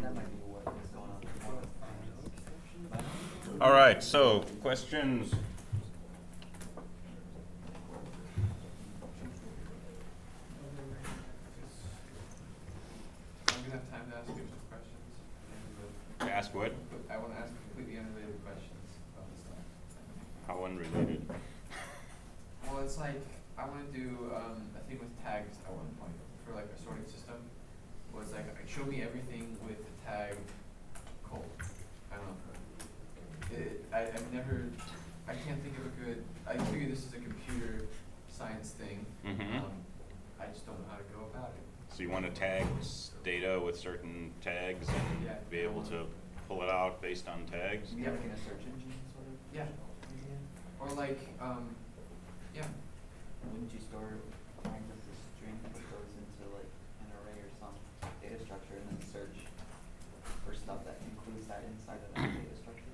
That might be what is going on. All right, so questions? I'm going to have time to ask you some questions. Ask what? I want to ask completely unrelated questions about this stuff. How unrelated? Well, it's like, I want to do a thing with tags at one point for like a sorting system. Was like, show me everything with the tag cold. I don't know. I can't think of a good, I figure this is a computer science thing. I just don't know how to go about it. So you want to tag data with certain tags and be able to pull it out based on tags? Yeah, like in a search engine, sort of? Yeah. Or like, yeah. Wouldn't you store tags as a string that goes into like an array or some data structure and then search for stuff that includes that inside of that data structure?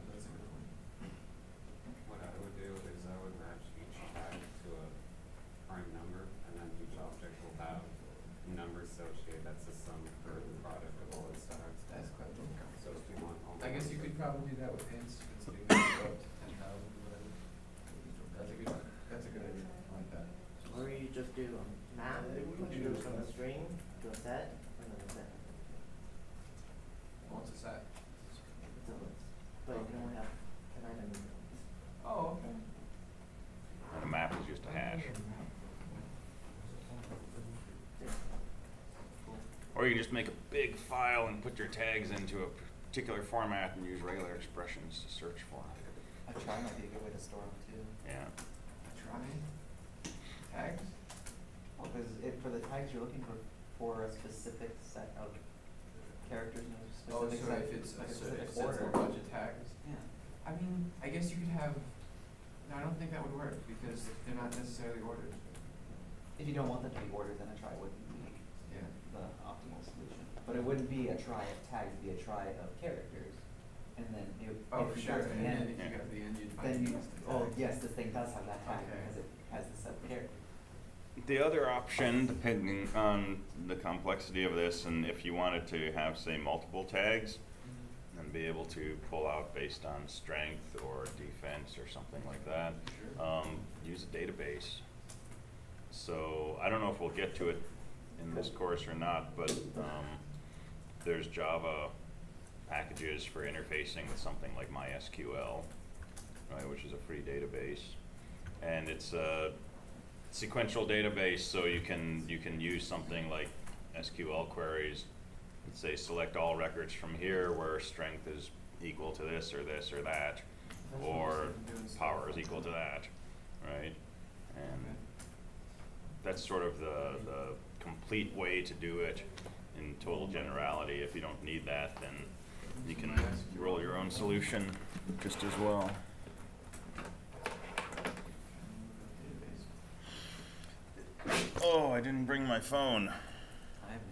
That's a good one. What I would do is I would match each tag to a prime number, and then each object will have numbers associated. That's the sum or the product of all its tags. That's quite a good. So if you want all I guess you numbers, could probably do that with hints. It's big up to 10,000 or whatever. That's a good one. That's a good idea. I like that. Or you just do a map, you go from a string to a set, and then a set. What's a set? It's a list. But you can only have an item in the list. Oh, okay. And a map is just a hash. Or you can just make a big file and put your tags into a particular format and use regular expressions to search for. A try might be a good way to store them too. Yeah. Try tags. Well, because for the tags you're looking for a specific set of characters in a Oh, specific so set, if it's like a so specific if it's order. a bunch of tags. Yeah. I mean, I guess you could have. No, I don't think that would work because they're not necessarily ordered. If you don't want them to be ordered, then a try wouldn't be Yeah. the optimal solution. But it wouldn't be a try of tags, it'd be a try of characters. And then Oh, if for you sure. got to the And then end, if you got to the end, you'd find then you, the oh tag. yes, this thing does have that tag Okay. because it has the set of characters. The other option, depending on the complexity of this, and if you wanted to have, say, multiple tags, and be able to pull out based on strength or defense or something like that, Sure. use a database. So I don't know if we'll get to it in this course or not, but there's Java packages for interfacing with something like MySQL, right, which is a free database, and it's a sequential database, so you can use something like SQL queries and say select all records from here where strength is equal to this or that, That's what or I was doing power stuff is equal like to that, right? And that's sort of the complete way to do it in total generality. If you don't need that, then you can roll your own solution just as well. Oh, I didn't bring my phone. I have an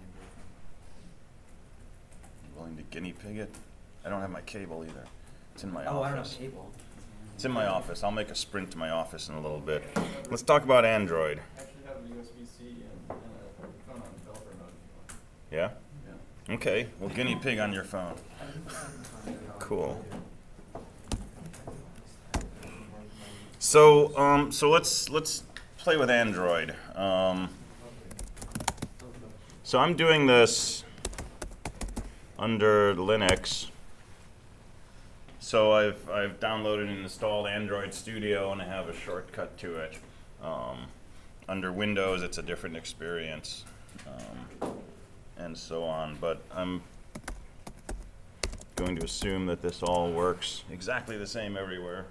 Willing to guinea pig it? I don't have my cable either. It's in my Oh, I don't have office. cable. It's in my office. I'll make a sprint to my office in a little bit. Let's talk about Android. I actually have a USB-C and a phone on developer mode if you Yeah? want. Yeah. Okay, well, guinea pig on your phone. Cool. So, so let's play with Android. So I'm doing this under Linux. So I've downloaded and installed Android Studio, and I have a shortcut to it. Under Windows, it's a different experience, and so on. But I'm going to assume that this all works exactly the same everywhere.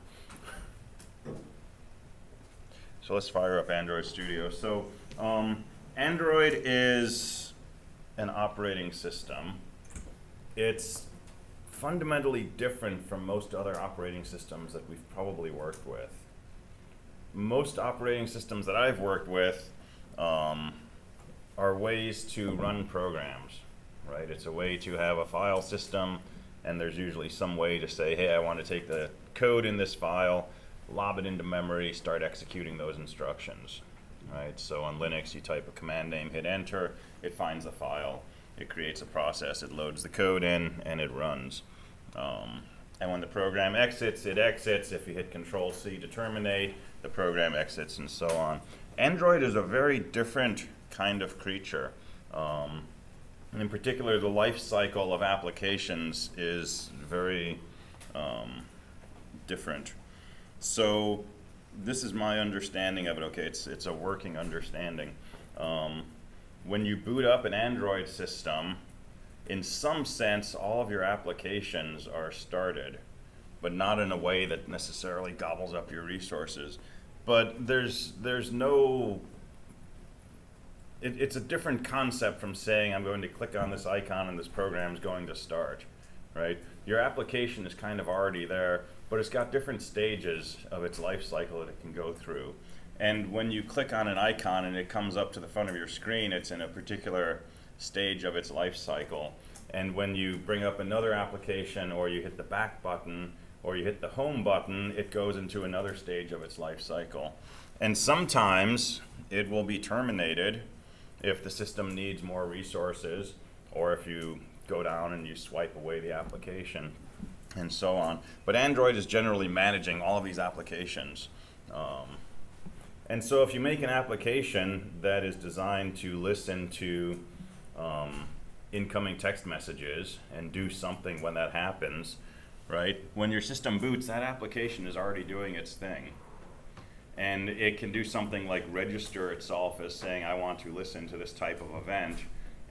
So let's fire up Android Studio. So Android is an operating system. It's fundamentally different from most other operating systems that we've probably worked with. Most operating systems that I've worked with are ways to run programs, right? It's a way to have a file system, and there's usually some way to say, hey, I want to take the code in this file, lob it into memory, start executing those instructions, right? So on Linux, you type a command name, hit enter, it finds the file, It creates a process, it loads the code in, and it runs. And when the program exits, it exits. If you hit Control-C to terminate, the program exits, and so on. Android is a very different kind of creature. And in particular, the life cycle of applications is very different. So this is my understanding of it. Okay, it's a working understanding. When you boot up an Android system, in some sense, all of your applications are started, but not in a way that necessarily gobbles up your resources. But there's no, it's a different concept from saying I'm going to click on this icon and this program is going to start, right? Your application is kind of already there, but it's got different stages of its life cycle that it can go through. And when you click on an icon and it comes up to the front of your screen, it's in a particular stage of its life cycle. And when you bring up another application, or you hit the back button, or you hit the home button, it goes into another stage of its life cycle. And sometimes it will be terminated if the system needs more resources, or if you go down and you swipe away the application, and so on. But Android is generally managing all of these applications. And so if you make an application that is designed to listen to incoming text messages and do something when that happens, right? When your system boots, that application is already doing its thing. And it can do something like register itself as saying, I want to listen to this type of event.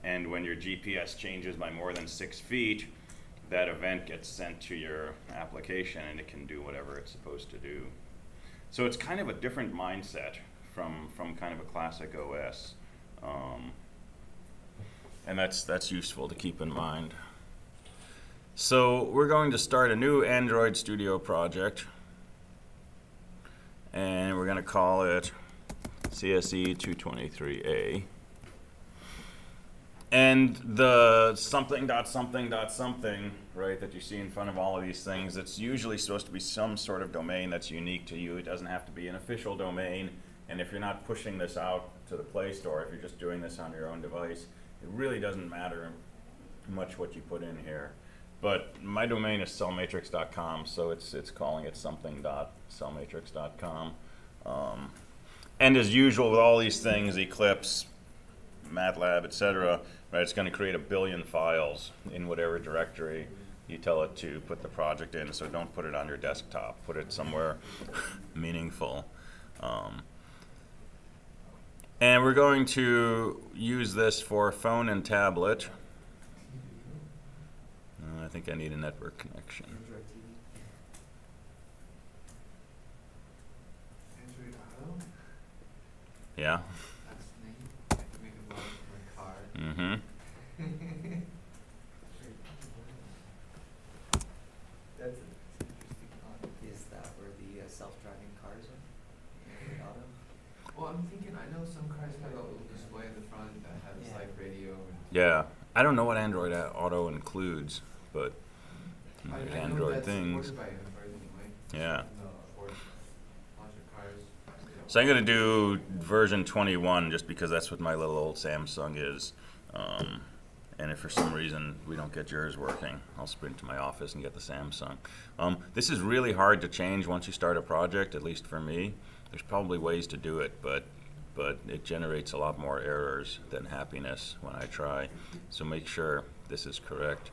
And when your GPS changes by more than 6 feet, that event gets sent to your application and it can do whatever it's supposed to do. So it's kind of a different mindset from kind of a classic OS. And that's useful to keep in mind. So we're going to start a new Android Studio project. And we're going to call it CSE 223A. And the something dot something dot something, right, that you see in front of all of these things, it's usually supposed to be some sort of domain that's unique to you. It doesn't have to be an official domain. And if you're not pushing this out to the Play Store, if you're just doing this on your own device, it really doesn't matter much what you put in here. But my domain is cellmatrix.com, so it's calling it something.cellmatrix.com. And as usual with all these things, Eclipse, MATLAB, etc., right, it's going to create 1 billion files in whatever directory you tell it to put the project in. So don't put it on your desktop. Put it somewhere meaningful. And we're going to use this for phone and tablet. I think I need a network connection. Android Auto? Yeah. That's the name. I can make a blog for my car. Mm-hmm. That's interesting. Is that where the self-driving cars are? Android Auto? Well, I'm thinking, I know some cars have a little display in the front that has like radio. And Yeah. I don't know what Android Auto includes, but I there's know Android that's things. supported by Android anyway. Yeah. For launch of cars. So I'm going to do version 21 just because that's what my little old Samsung is. And if for some reason we don't get yours working, I'll sprint to my office and get the Samsung. This is really hard to change once you start a project, at least for me. There's probably ways to do it, but it generates a lot more errors than happiness when I try. So make sure this is correct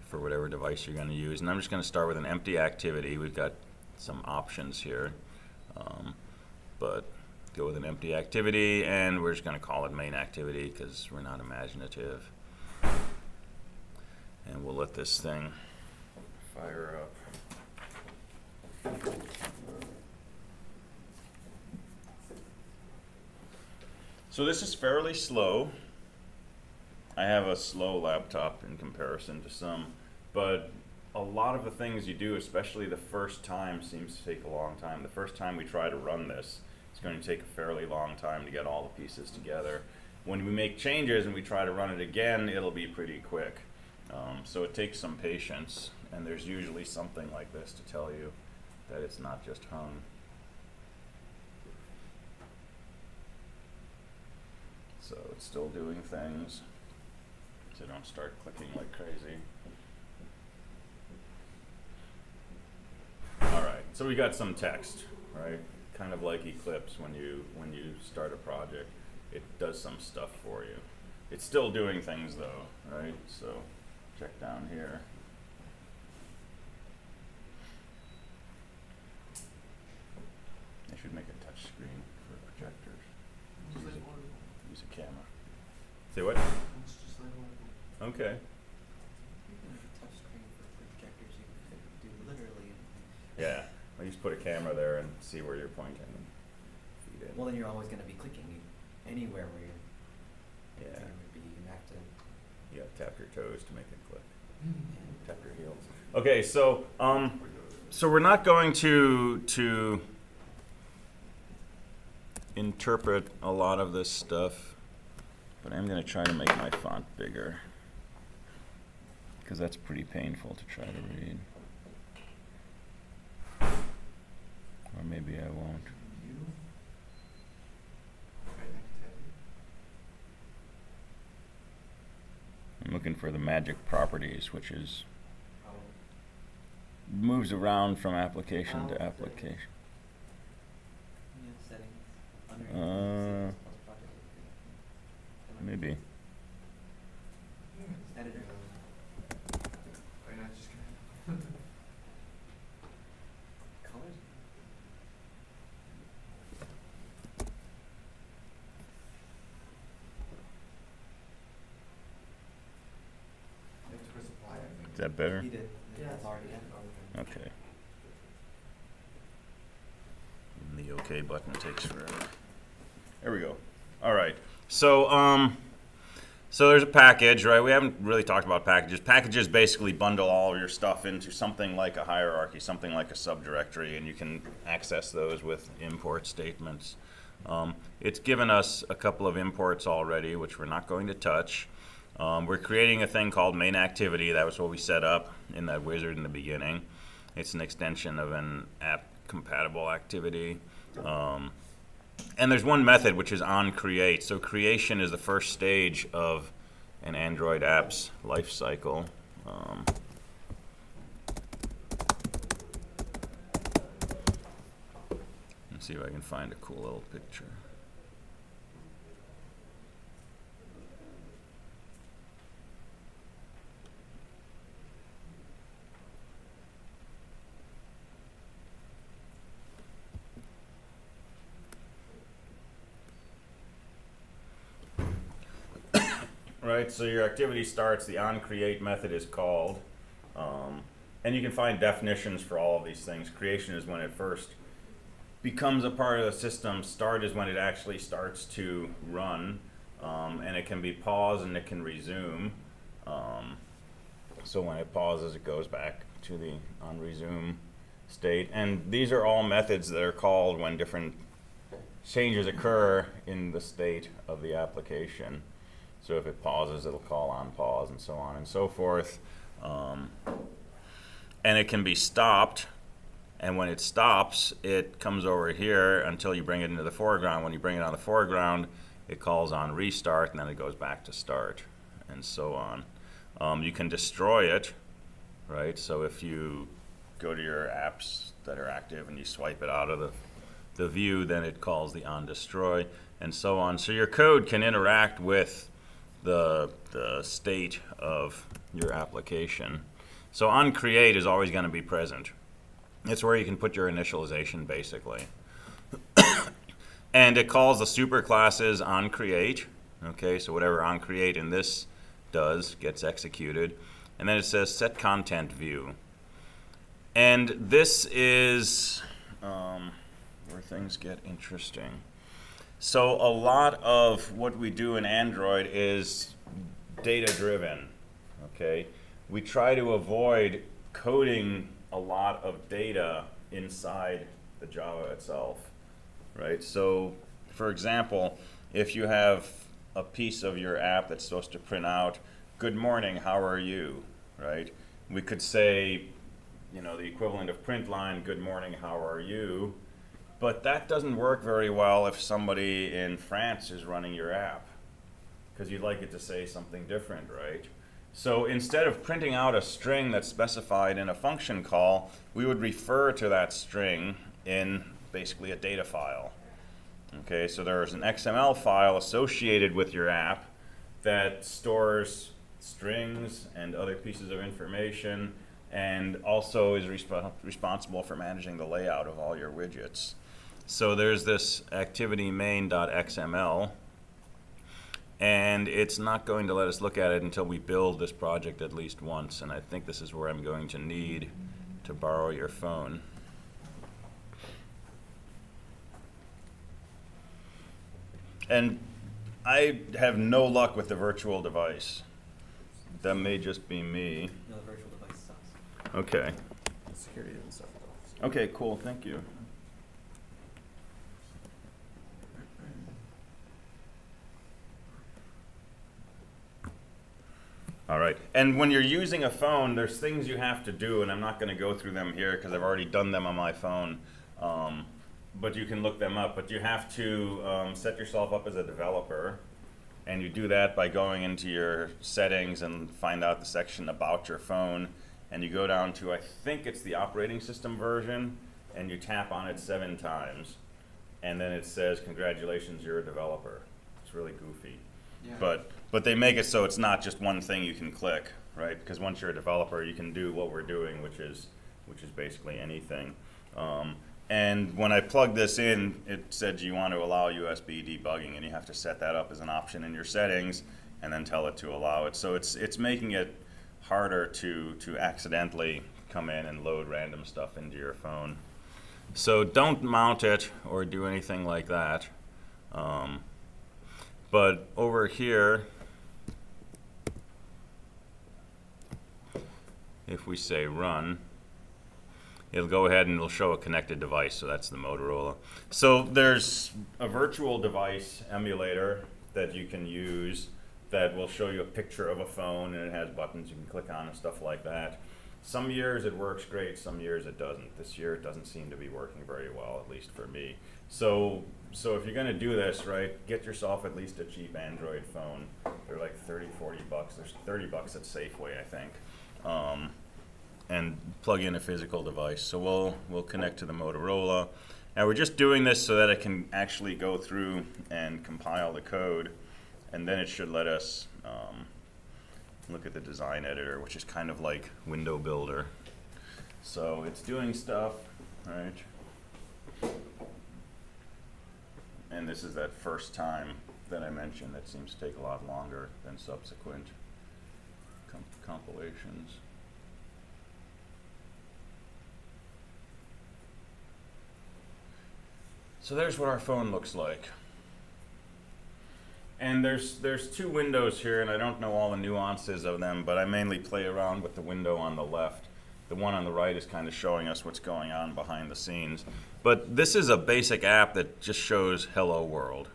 for whatever device you're going to use. And I'm just going to start with an empty activity. We've got some options here, but go with an empty activity, and we're just going to call it main activity because we're not imaginative. And we'll let this thing fire up. So this is fairly slow. I have a slow laptop in comparison to some, but a lot of the things you do, especially the first time, seems to take a long time. The first time we try to run this, it's going to take a fairly long time to get all the pieces together. When we make changes and we try to run it again, it'll be pretty quick. So it takes some patience, and there's usually something like this to tell you that it's not just hung. So it's still doing things. so don't start clicking like crazy. All right, so we got some text, right? Kind of like Eclipse when you start a project, it does some stuff for you. It's still doing things though, right? So check down here. I should make a touch screen for projectors. Use a camera. Say what? It's just like one. Okay. Even with a touch screen for projectors, you can do literally anything. Yeah. Well, you just put a camera there and see where you're pointing and feed in. Well, then you're always going to be clicking anywhere where you're. Yeah. Would be, you have to. You have to tap your toes to make it click. Yeah. Tap your heels. Okay, so so we're not going to interpret a lot of this stuff, but I'm going to try to make my font bigger because that's pretty painful to try to read. Or maybe I won't. I'm looking for the magic properties, which is moves around from application to application. Yeah, settings. Under project. Maybe. Editor. Why not just gonna Colors. have to supply, I think. Is that better? You did. Yeah, That's already done. Okay. And the OK button takes forever. There we go. All right. So so there's a package, right? We haven't really talked about packages. Packages basically bundle all of your stuff into something like a hierarchy, something like a subdirectory, and you can access those with import statements. It's given us a couple of imports already, which we're not going to touch. We're creating a thing called main activity. That was what we set up in that wizard in the beginning. It's an extension of an app compatible activity. And there's one method which is on create. So creation is the first stage of an Android app's life cycle. Let's see if I can find a cool little picture. Right, so your activity starts, the onCreate method is called, and you can find definitions for all of these things. Creation is when it first becomes a part of the system. Start is when it actually starts to run, and it can be paused and it can resume. So when it pauses, it goes back to the on resume state. And these are all methods that are called when different changes occur in the state of the application. So if it pauses, it'll call on pause and so on and so forth. And it can be stopped. And when it stops, it comes over here until you bring it into the foreground. When you bring it on the foreground, it calls on restart, and then it goes back to start, and so on. You can destroy it, right? So if you go to your apps that are active and you swipe it out of the view, then it calls the on destroy, and so on. So your code can interact with the state of your application. So onCreate is always going to be present. It's where you can put your initialization, basically. And it calls the superclasses onCreate. Okay, so whatever onCreate in this does gets executed. And then it says set content view. And this is where things get interesting. So a lot of what we do in Android is data-driven, okay? We try to avoid coding a lot of data inside the Java itself, right? So, for example, if you have a piece of your app that's supposed to print out, good morning, how are you, right? We could say, you know, the equivalent of print line, good morning, how are you? But that doesn't work very well if somebody in France is running your app, because you'd like it to say something different, right? So instead of printing out a string that's specified in a function call, we would refer to that string in basically a data file. Okay, so there is an XML file associated with your app that stores strings and other pieces of information, and also is responsible for managing the layout of all your widgets. So there's this activity main.xml, and it's not going to let us look at it until we build this project at least once, and I think this is where I'm going to need to borrow your phone. And I have no luck with the virtual device. That may just be me. No, the virtual device sucks. Okay. Security and stuff. Okay, cool, thank you. All right, and when you're using a phone, there's things you have to do, and I'm not going to go through them here because I've already done them on my phone, but you can look them up. But you have to set yourself up as a developer, and you do that by going into your settings and find out the section about your phone, and you go down to, I think it's the operating system version, and you tap on it 7 times, and then it says, congratulations, you're a developer. It's really goofy. Yeah. But they make it so it's not just one thing you can click, right? Because once you're a developer, you can do what we're doing, which is basically anything. And when I plugged this in, it said you want to allow USB debugging, and you have to set that up as an option in your settings, and then tell it to allow it. So it's making it harder to accidentally come in and load random stuff into your phone. So don't mount it or do anything like that. But over here, if we say run, it'll go ahead and it'll show a connected device, so that's the Motorola. So there's a virtual device emulator that you can use that will show you a picture of a phone, and it has buttons you can click on and stuff like that. Some years it works great, some years it doesn't. This year it doesn't seem to be working very well, at least for me. So if you're going to do this, right, get yourself at least a cheap Android phone. They're like 30, 40 bucks. There's 30 bucks at Safeway, I think. And plug in a physical device. So we'll connect to the Motorola. Now we're just doing this so that it can actually go through and compile the code, and then it should let us look at the design editor, which is kind of like Window Builder. So it's doing stuff, right? And this is that first time that I mentioned that seems to take a lot longer than subsequent compilations. So there's what our phone looks like. And there's 2 windows here, and I don't know all the nuances of them, but I mainly play around with the window on the left. The one on the right is kind of showing us what's going on behind the scenes. But this is a basic app that just shows hello world.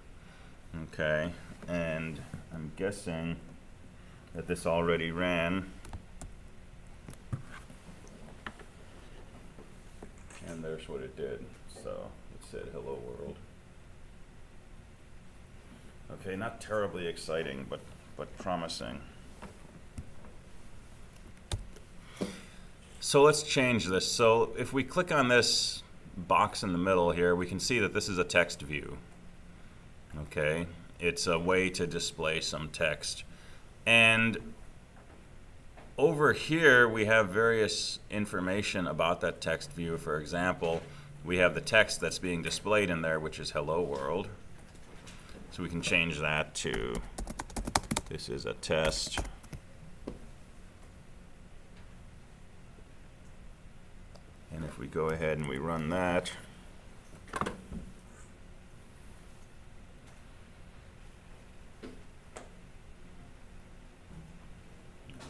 Okay, and I'm guessing that this already ran. And there's what it did. So it said hello world. Okay, not terribly exciting, but promising. So let's change this. So if we click on this box in the middle here, we can see that this is a text view. Okay, it's a way to display some text. And over here, we have various information about that text view. For example, we have the text that's being displayed in there, which is hello world. So we can change that to, this is a test. And if we go ahead and we run that, I'm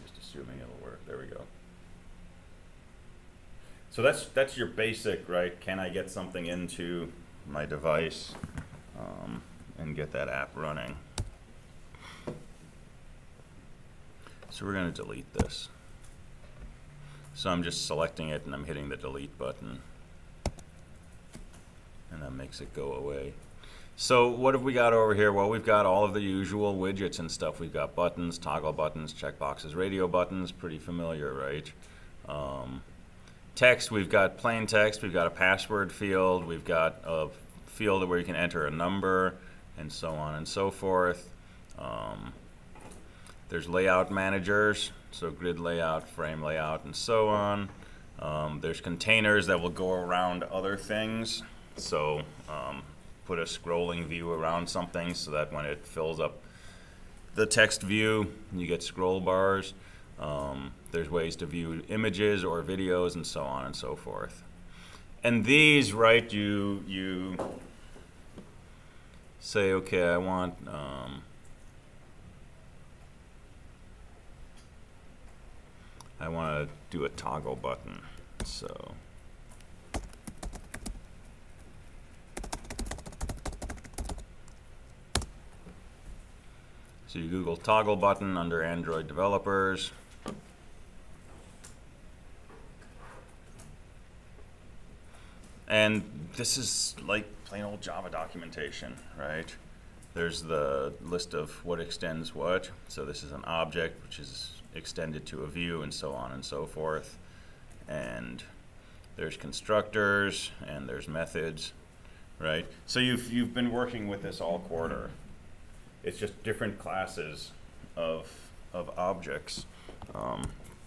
just assuming it'll work. There we go. So that's your basic, right? Can I get something into my device and get that app running? So we're going to delete this. So I'm just selecting it and I'm hitting the delete button, and that makes it go away. So what have we got over here? Well, we've got all of the usual widgets and stuff. We've got buttons, toggle buttons, checkboxes, radio buttons. Pretty familiar, right? Text, we've got plain text. We've got a password field. We've got a field where you can enter a number, and so on and so forth. There's layout managers, so grid layout, frame layout, and so on. There's containers that will go around other things. So put a scrolling view around something so that when it fills up the text view, you get scroll bars. There's ways to view images or videos and so on and so forth. And these, right, you say, okay, I want to do a toggle button. So you Google toggle button under Android developers. And this is like plain old Java documentation, right? There's the list of what extends what. So this is an object which is extended to a view and so on and so forth. And there's constructors and there's methods, right? So you've been working with this all quarter. It's just different classes of objects,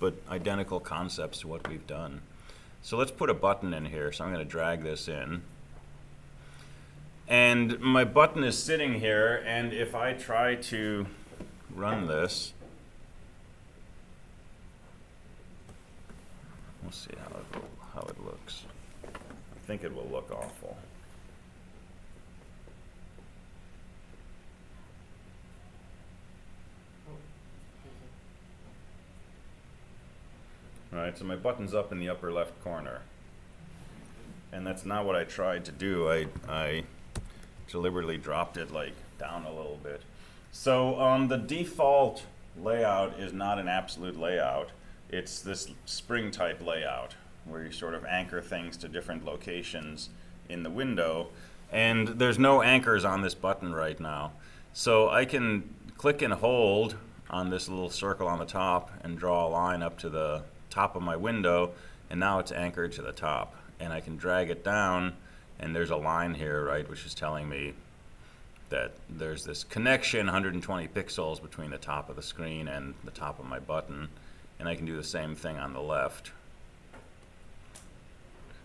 but identical concepts to what we've done. So let's put a button in here. So I'm going to drag this in. And my button is sitting here, and if I try to run this, we'll see how it looks. I think it will look awful. Right, so my button's up in the upper left corner. And that's not what I tried to do. I deliberately dropped it like down a little bit. So the default layout is not an absolute layout. It's this spring type layout where you sort of anchor things to different locations in the window. And there's no anchors on this button right now. So I can click and hold on this little circle on the top and draw a line up to the top of my window, and now it's anchored to the top. And I can drag it down, and there's a line here, right, which is telling me that there's this connection, 120 pixels between the top of the screen and the top of my button. And I can do the same thing on the left.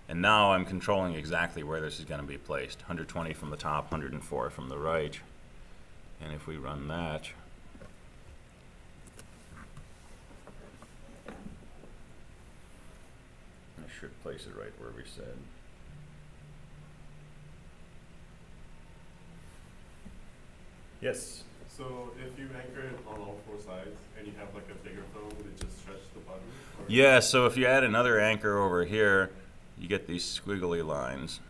And now I'm controlling exactly where this is going to be placed. 120 from the top, 104 from the right. And if we run that, I should place it right where we said. Yes? So if you anchor it on all four sides and you have like a bigger phone, would it just stretch the button? Or Yeah, so if you add another anchor over here, you get these squiggly lines.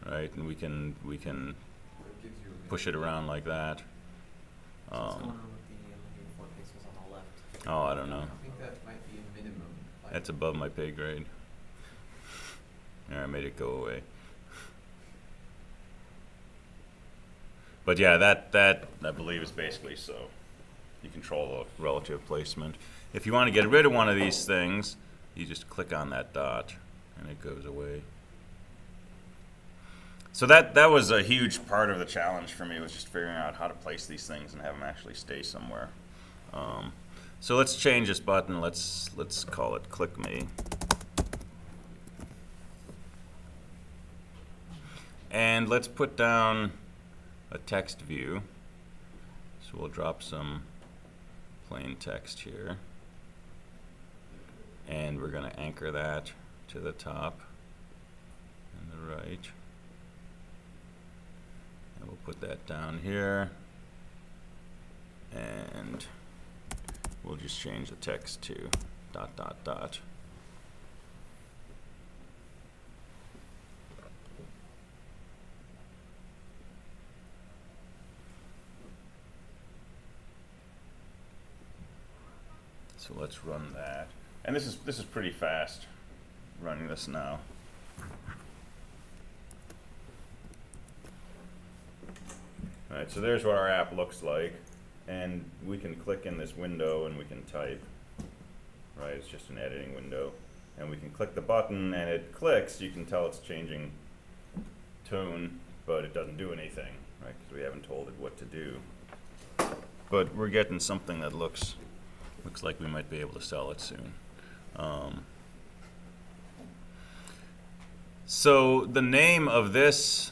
Right, and we can It gives you a push it around like that. So what's going on with the 104 pixels on the left? Oh, I don't know. I think that might be a minimum. Like, That's above my pay grade. I made it go away. But yeah, that I believe is basically so. You control the relative placement. If you want to get rid of one of these things, you just click on that dot and it goes away. So that was a huge part of the challenge for me, was just figuring out how to place these things and have them actually stay somewhere. So let's change this button. Let's call it Click Me. And let's put down a text view. So we'll drop some plain text here. And we're going to anchor that to the top and the right. And we'll put that down here. And we'll just change the text to ... So let's run that. And this is pretty fast, running this now. Right, so there's what our app looks like, and we can click in this window and we can type. Right, it's just an editing window, and we can click the button and it clicks. You can tell it's changing tone, but it doesn't do anything, right? Because we haven't told it what to do. But we're getting something that looks like we might be able to sell it soon. So the name of this,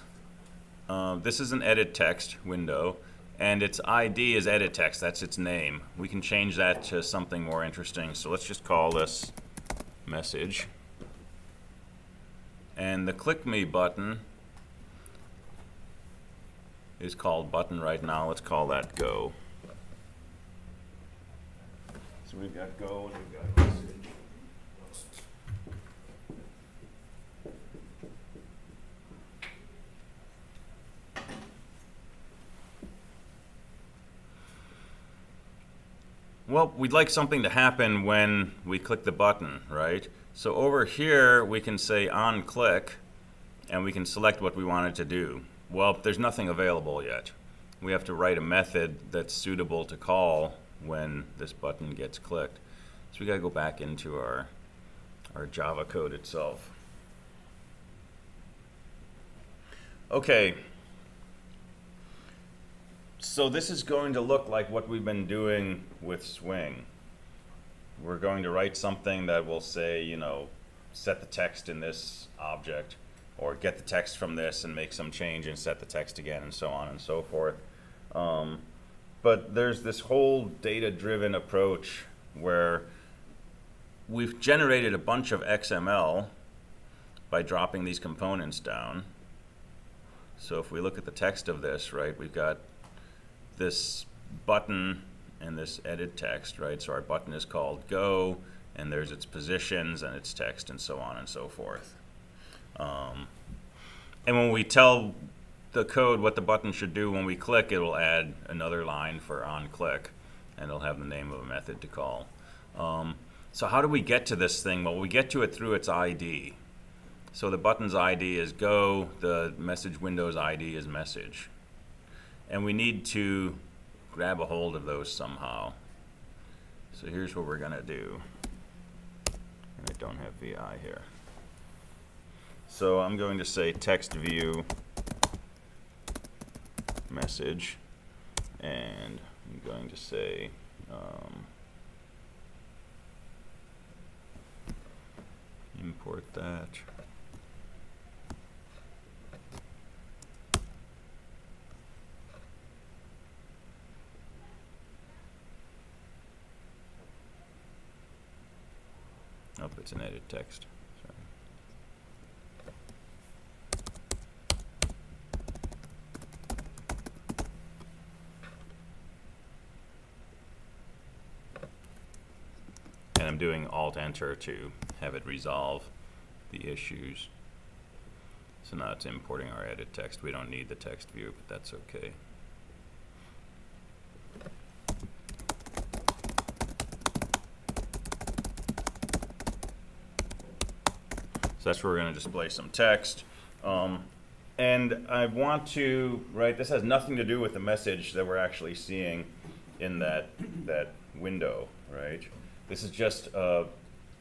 this is an edit text window, and its ID is edit text. That's its name. We can change that to something more interesting. So let's just call this message. And the click me button is called button right now. Let's call that go. So we've got go and we've got message. Well, we'd like something to happen when we click the button, right? So over here, we can say on click, and we can select what we want it to do. Well, there's nothing available yet. We have to write a method that's suitable to call when this button gets clicked. So we gotta go back into our Java code itself. Okay. So this is going to look like what we've been doing with Swing. We're going to write something that will say, you know, set the text in this object, or get the text from this and make some change and set the text again, and so on and so forth. But there's this whole data-driven approach where we've generated a bunch of XML by dropping these components down. So if we look at the text of this, right, we've got this button and this edit text, right? So our button is called go, and there's its positions and its text and so on and so forth. And when we tell the code what the button should do when we click, it will add another line for on click, and it'll have the name of a method to call. So how do we get to this thing? Well, we get to it through its ID. So the button's ID is go, the message window's ID is message. And we need to grab a hold of those somehow. So here's what we're gonna do. And I don't have VI here. So I'm going to say Textview message, and I'm going to say import that. Oh, it's an edit text. Sorry. And I'm doing Alt-Enter to have it resolve the issues. So now it's importing our edit text. We don't need the text view, but that's okay. So that's where we're going to display some text. And I want to, right, this has nothing to do with the message that we're actually seeing in that window, right? This is just an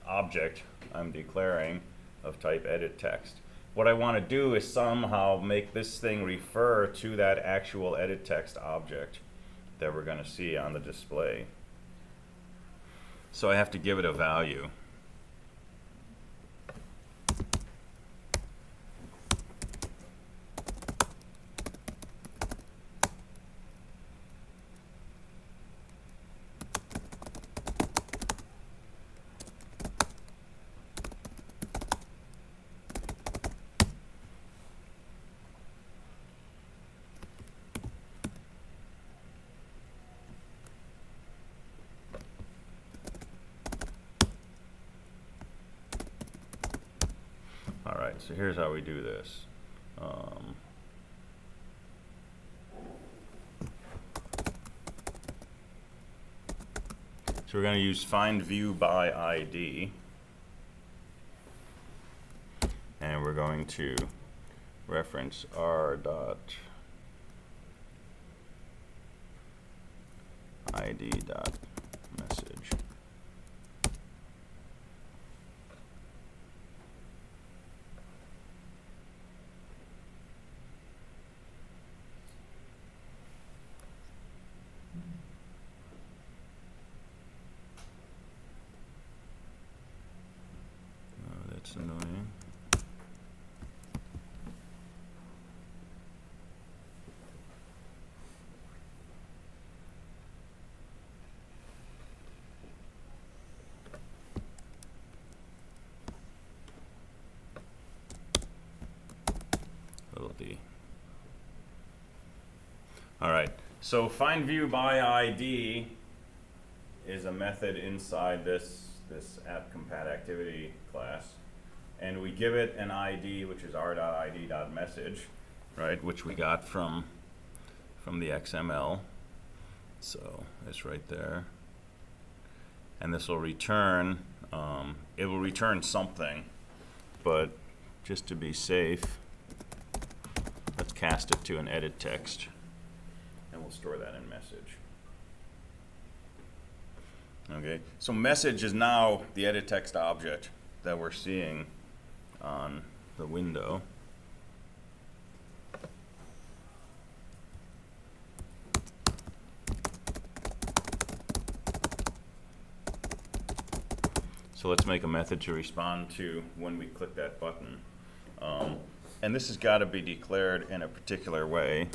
object I'm declaring of type edit text. What I want to do is somehow make this thing refer to that actual edit text object that we're going to see on the display. So I have to give it a value. So here's how we do this. So we're going to use find view by ID, and we're going to reference r dot id.message. Oh, that's annoying. Little d. All right, so find view by ID is a method inside this app.compat activity class, and we give it an ID, which is r.id.message, right, which we got from the XML. So it's right there, and this will return. It will return something, but just to be safe, let's cast it to an edit text, and we'll store that in message. Okay, so message is now the edit text object that we're seeing on the window. So let's make a method to respond to when we click that button. And this has got to be declared in a particular way.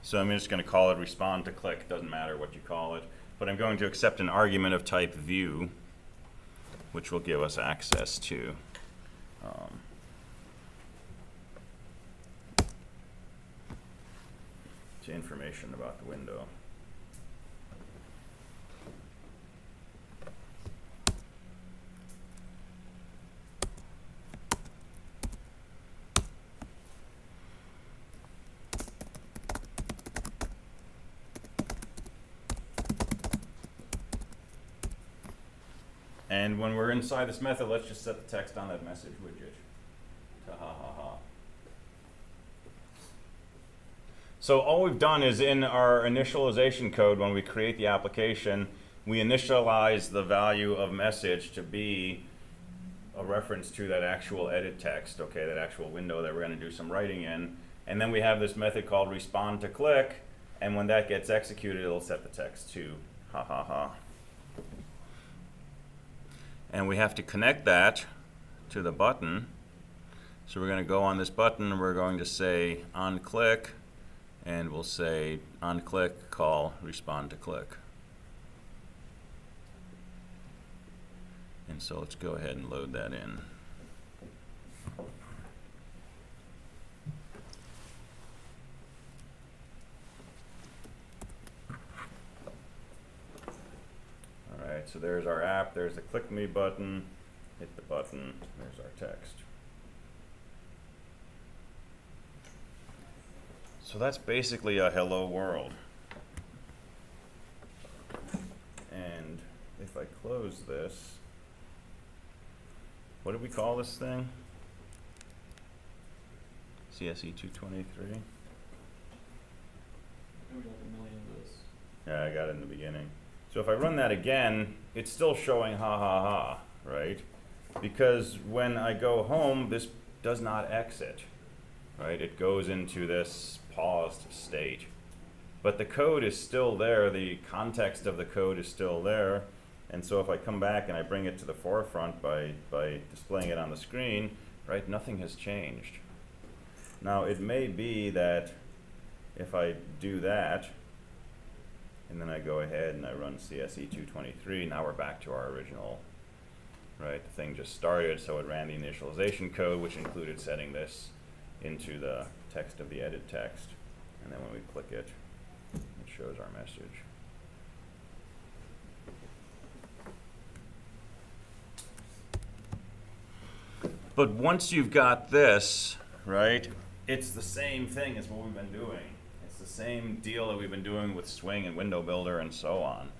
So I'm just going to call it respond to click, doesn't matter what you call it. But I'm going to accept an argument of type view, which will give us access to information about the window. And when we're inside this method, let's just set the text on that message widget. Ta-ha-ha-ha. So all we've done is in our initialization code, when we create the application, we initialize the value of message to be a reference to that actual edit text, okay, that actual window that we're going to do some writing in. And then we have this method called respond to click, and when that gets executed, it'll set the text to ha-ha-ha. And we have to connect that to the button. So we're going to go on this button, and we're going to say on click, and we'll say on click call respond to click. And so let's go ahead and load that in. All right, so there's our app, there's the click me button, hit the button, there's our text. So that's basically a hello world. And if I close this, what did we call this thing? CSE 223? Maybe like a million of those. Yeah, I got it in the beginning. So if I run that again, it's still showing ha ha ha, right? Because when I go home, this does not exit, right? It goes into this paused state. But the code is still there, the context of the code is still there, and so if I come back and I bring it to the forefront by displaying it on the screen, right, nothing has changed. Now it may be that if I do that, and then I go ahead and I run CSE 223, now we're back to our original, right? The thing just started, so it ran the initialization code, which included setting this into the text of the edit text. And then when we click it, it shows our message. But once you've got this, right, it's the same thing as what we've been doing. It's the same deal that we've been doing with Swing and Window Builder and so on.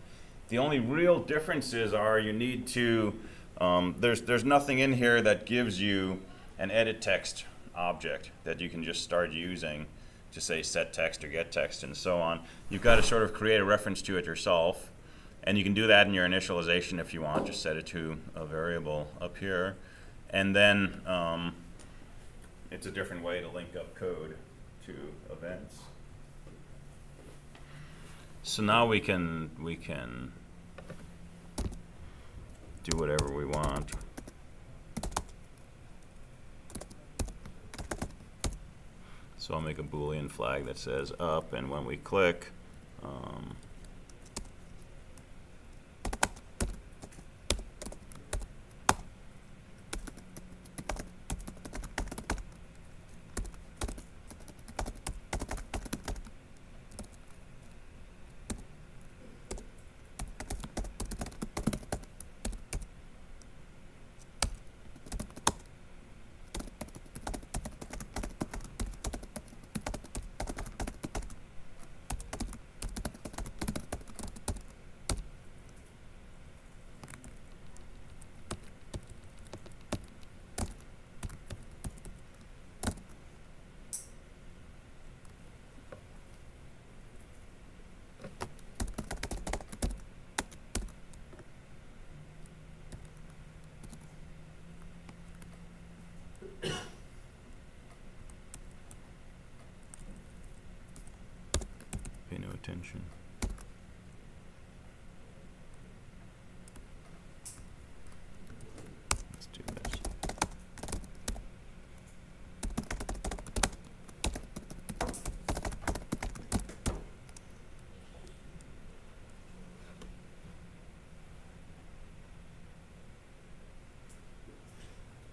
The only real differences are you need to There's nothing in here that gives you an edit text object that you can just start using to say set text or get text and so on. You've got to sort of create a reference to it yourself, and you can do that in your initialization if you want. Just set it to a variable up here, and then it's a different way to link up code to events. So now we can do whatever we want. So I'll make a Boolean flag that says up, and when we click, pay no attention. Let's do this.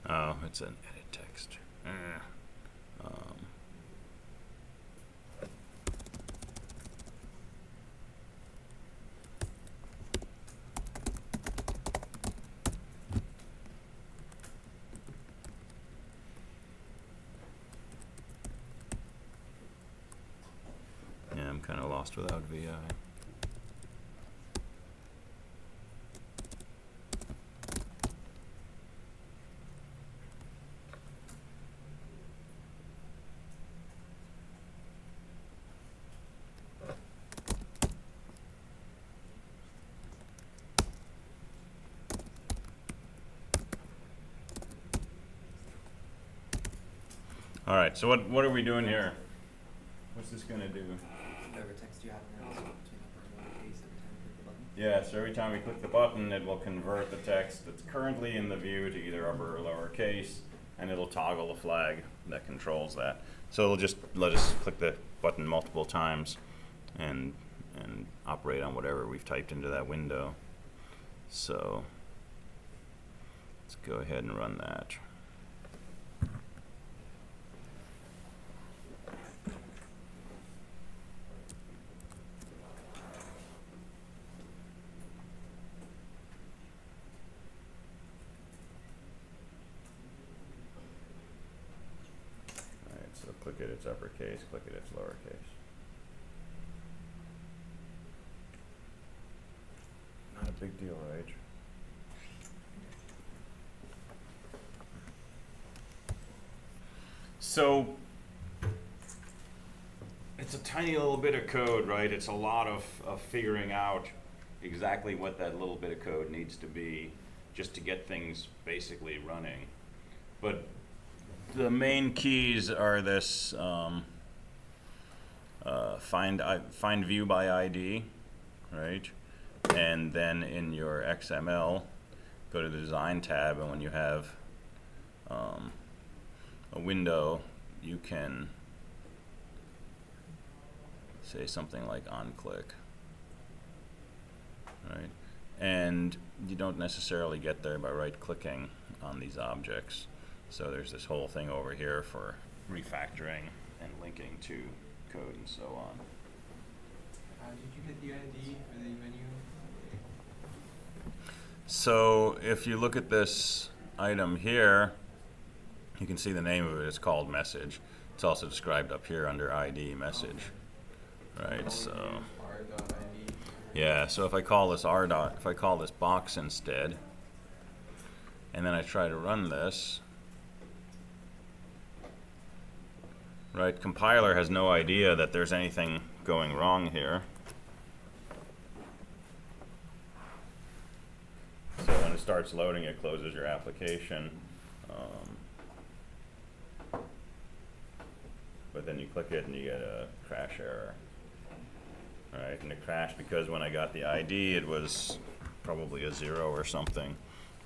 Oh, it's an edit text. Yeah, I'm kind of lost without VI. All right, so what are we doing here? What's this going to do? Whatever text you have in there, also between upper and lowercase every time you click the button. Yeah, so every time we click the button, it will convert the text that's currently in the view to either upper or lowercase, and it'll toggle the flag that controls that. So it'll just let us click the button multiple times and operate on whatever we've typed into that window. So let's go ahead and run that. So click it, it's uppercase, click it, it's lowercase. Not a big deal, right? So it's a tiny little bit of code, right? It's a lot of figuring out exactly what that little bit of code needs to be just to get things basically running. But the main keys are this find view by ID, right? And then in your XML, go to the design tab, and when you have a window, you can say something like onClick, right? And you don't necessarily get there by right-clicking on these objects. So there's this whole thing over here for refactoring and linking to code and so on. Did you get the ID for the menu? So if you look at this item here, you can see the name of it. It's called message. It's also described up here under ID message, right? So r.id. yeah. So if I call this if I call this box instead, and then I try to run this, right? Compiler has no idea that there's anything going wrong here. So when it starts loading, it closes your application. But then you click it and you get a crash error. All right, and it crashed because when I got the ID, it was probably a 0 or something,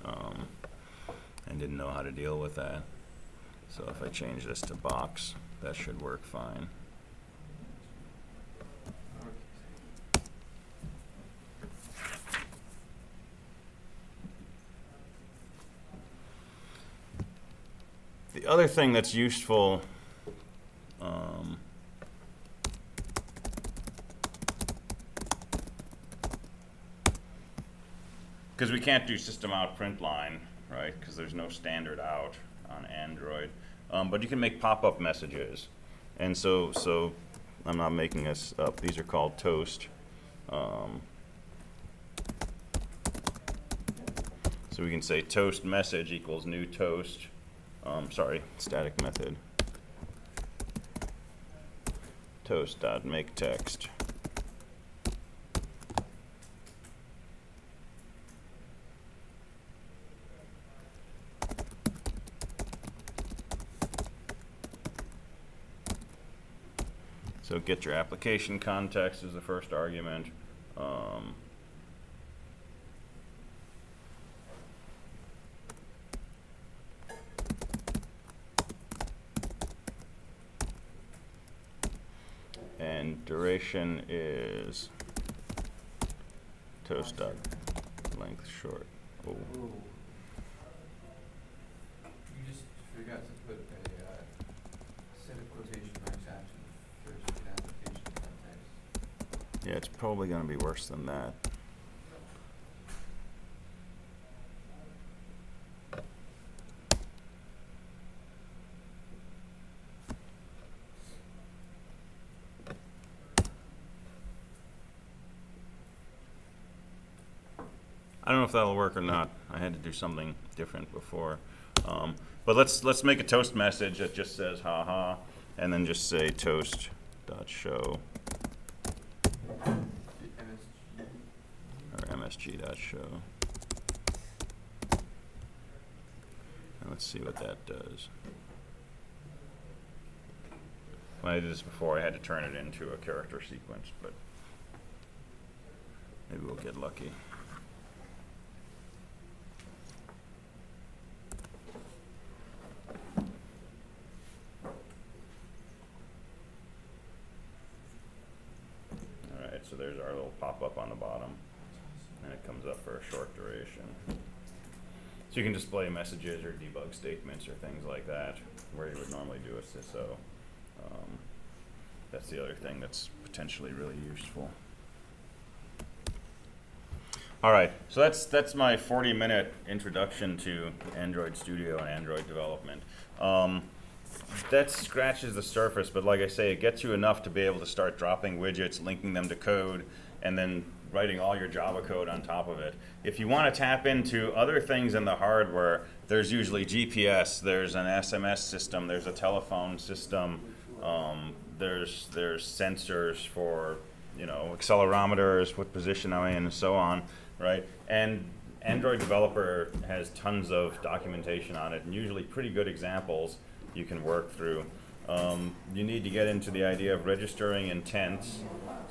and didn't know how to deal with that. So if I change this to box, that should work fine. The other thing that's useful, because we can't do system out print line, right? Because there's no standard out on Android. But you can make pop-up messages. And so I'm not making this up. These are called toast. So we can say toast message equals new toast. Sorry, static method. Toast.makeText. So get your application context as the first argument. And duration is toast dot length short. Oh. Ooh. You just forgot to put a set of quotation marks after the first application context. Yeah, it's probably going to be worse than that. I don't know if that'll work or not. I had to do something different before. But let's make a toast message that just says haha, and then just say toast.show or msg.show. And let's see what that does. When I did this before, I had to turn it into a character sequence, but maybe we'll get lucky. So there's our little pop-up on the bottom, and it comes up for a short duration. So you can display messages or debug statements or things like that, where you would normally do a SYSO. That's the other thing that's potentially really useful. All right, so that's my 40-minute introduction to Android Studio and Android development. That scratches the surface, but like I say, it gets you enough to be able to start dropping widgets, linking them to code, and then writing all your Java code on top of it. If you want to tap into other things in the hardware, there's usually GPS, there's an SMS system, there's a telephone system, there's sensors for, you know, accelerometers, what position I'm in, and so on, right? And Android Developer has tons of documentation on it, and usually pretty good examples you can work through. You need to get into the idea of registering intents,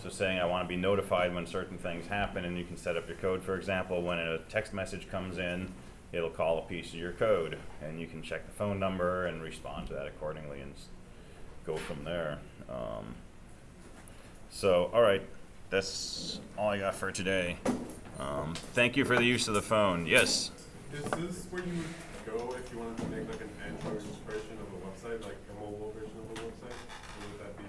so saying I want to be notified when certain things happen, and you can set up your code. For example, when a text message comes in, it'll call a piece of your code, and you can check the phone number and respond to that accordingly and go from there. So, all right, that's all I got for today. Thank you for the use of the phone. Yes? Is this where you would go if you wanted to make like an Android version of a website, like a mobile version of a website? Or would that be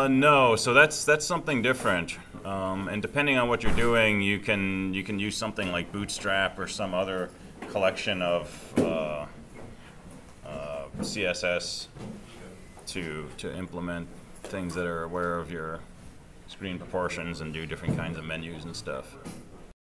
it? No, so that's something different. And depending on what you're doing, you can use something like Bootstrap or some other collection of CSS to implement things that are aware of your screen proportions and do different kinds of menus and stuff.